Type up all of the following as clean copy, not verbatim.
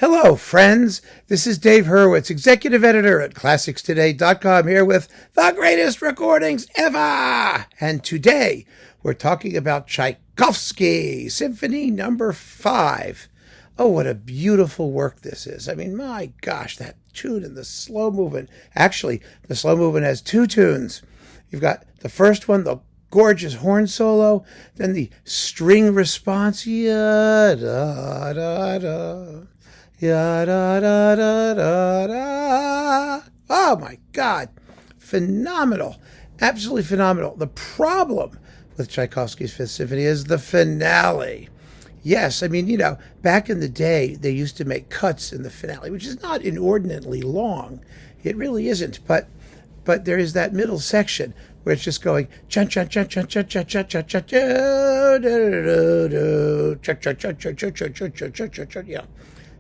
Hello, friends. This is Dave Hurwitz, executive editor at ClassicsToday.com, here with the greatest recordings ever. And today we're talking about Tchaikovsky, Symphony number 5. Oh, what a beautiful work this is. I mean, my gosh, that tune and the slow movement. Actually, the slow movement has two tunes. You've got the first one, the gorgeous horn solo, then the string response, ya da da da, ya da da da da da. Oh my God, phenomenal, absolutely phenomenal. The problem with Tchaikovsky's Fifth Symphony is the finale. Yes, I mean, you know, back in the day, they used to make cuts in the finale, which is not inordinately long. It really isn't, but there is that middle section where it's just going chun chun chun chun chun chun chun chun chun chun. Yeah,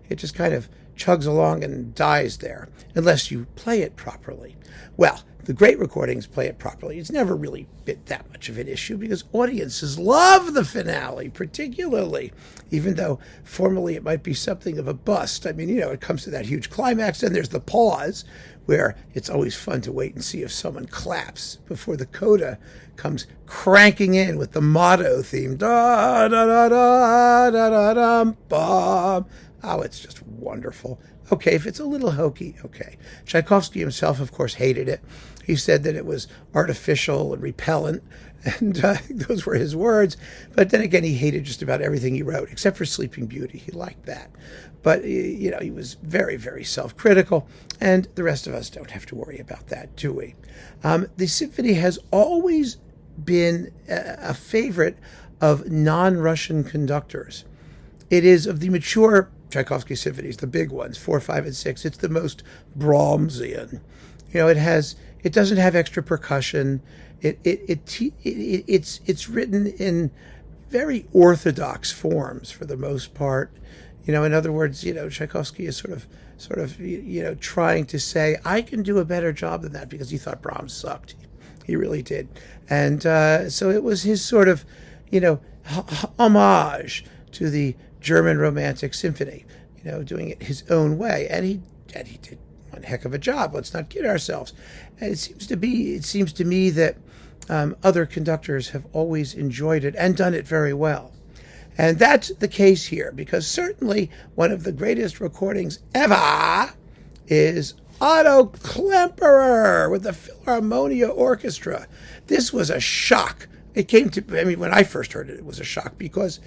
it just kind of chugs along and dies there, unless you play it properly. Well, the great recordings play it properly. It's never really been that much of an issue because audiences love the finale, particularly, even though formally it might be something of a bust. I mean, you know, it comes to that huge climax, then there's the pause, where it's always fun to wait and see if someone claps before the coda comes cranking in with the motto theme. Da da da da da da da bum. Oh, it's just wonderful. Okay, if it's a little hokey, okay. Tchaikovsky himself, of course, hated it. He said that it was artificial and repellent, and those were his words. But then again, he hated just about everything he wrote, except for Sleeping Beauty. He liked that. But, you know, he was very, very self-critical, and the rest of us don't have to worry about that, do we? The symphony has always been a favorite of non-Russian conductors. It is of the mature Tchaikovsky symphonies, the big ones, 4, 5, and 6. It's the most Brahmsian. You know, it doesn't have extra percussion. It's written in very orthodox forms for the most part. You know, in other words, you know, Tchaikovsky is sort of, you know, trying to say, I can do a better job than that, because he thought Brahms sucked. He really did. And so it was his sort of, you know, homage to the German Romantic Symphony, you know, doing it his own way. And he did one heck of a job. Let's not kid ourselves. And it seems to me that other conductors have always enjoyed it and done it very well. And that's the case here, because certainly one of the greatest recordings ever is Otto Klemperer with the Philharmonia Orchestra. This was a shock. It came to, I mean, when I first heard it, it was a shock, because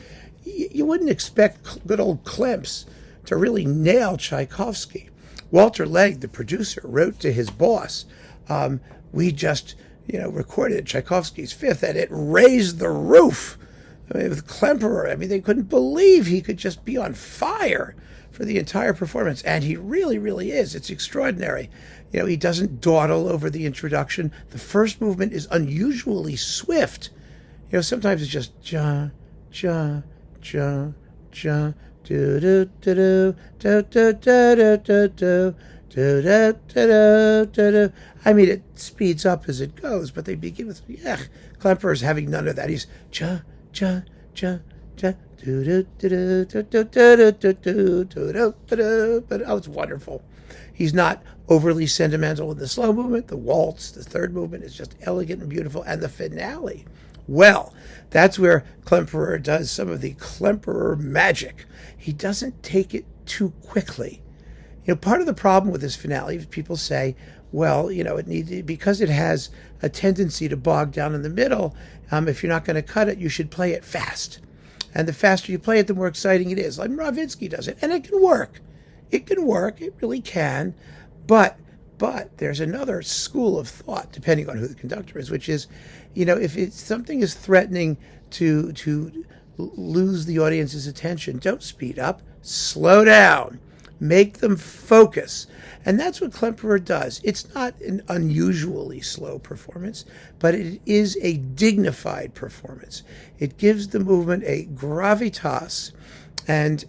you wouldn't expect good old Klemps to really nail Tchaikovsky. Walter Legg, the producer, wrote to his boss, we just, you know, recorded Tchaikovsky's Fifth, and it raised the roof. I mean, with Klemperer, I mean, they couldn't believe he could just be on fire for the entire performance. And he really, really is. It's extraordinary. You know, he doesn't dawdle over the introduction. The first movement is unusually swift. You know, sometimes it's just ja, ja, ja, ja, do do do do do do do do do do do do do do. I mean, it speeds up as it goes, but they begin with Klemperer's having none of that. He's ja, ja, ja, ja, do do do do do do do do do do. But oh, it's wonderful. He's not overly sentimental in the slow movement. The waltz, the third movement, is just elegant and beautiful, and the finale, well, that's where Klemperer does some of the Klemperer magic. He doesn't take it too quickly. You know, part of the problem with this finale is people say, well, you know, because it has a tendency to bog down in the middle, if you're not going to cut it, you should play it fast. And the faster you play it, the more exciting it is. Like Ravinsky does it. And it can work. It can work. It really can. But there's another school of thought, depending on who the conductor is, which is, you know, if something is threatening to lose the audience's attention, don't speed up. Slow down. Make them focus. And that's what Klemperer does. It's not an unusually slow performance, but it is a dignified performance. It gives the movement a gravitas and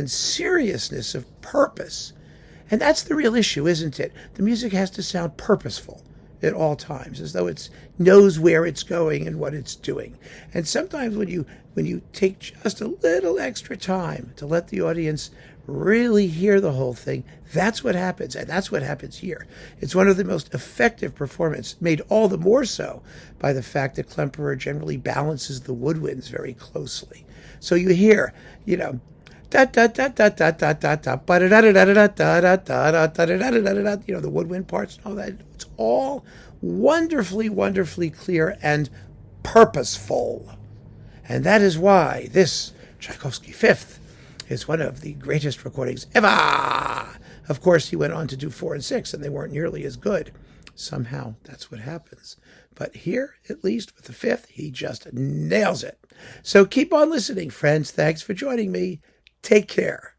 seriousness of purpose. And that's the real issue, isn't it? The music has to sound purposeful at all times, as though it knows where it's going and what it's doing. And sometimes when you take just a little extra time to let the audience really hear the whole thing, that's what happens. And that's what happens here. It's one of the most effective performances, made all the more so by the fact that Klemperer generally balances the woodwinds very closely. So you hear, da da da da da da da da da da da da da da da da, the woodwind parts and all that. It's all wonderfully, wonderfully clear and purposeful. And that is why this Tchaikovsky Fifth is one of the greatest recordings ever. Of course, he went on to do 4 and 6, and they weren't nearly as good. Somehow, that's what happens. But here, at least with the Fifth, he just nails it. So keep on listening, friends. Thanks for joining me. Take care.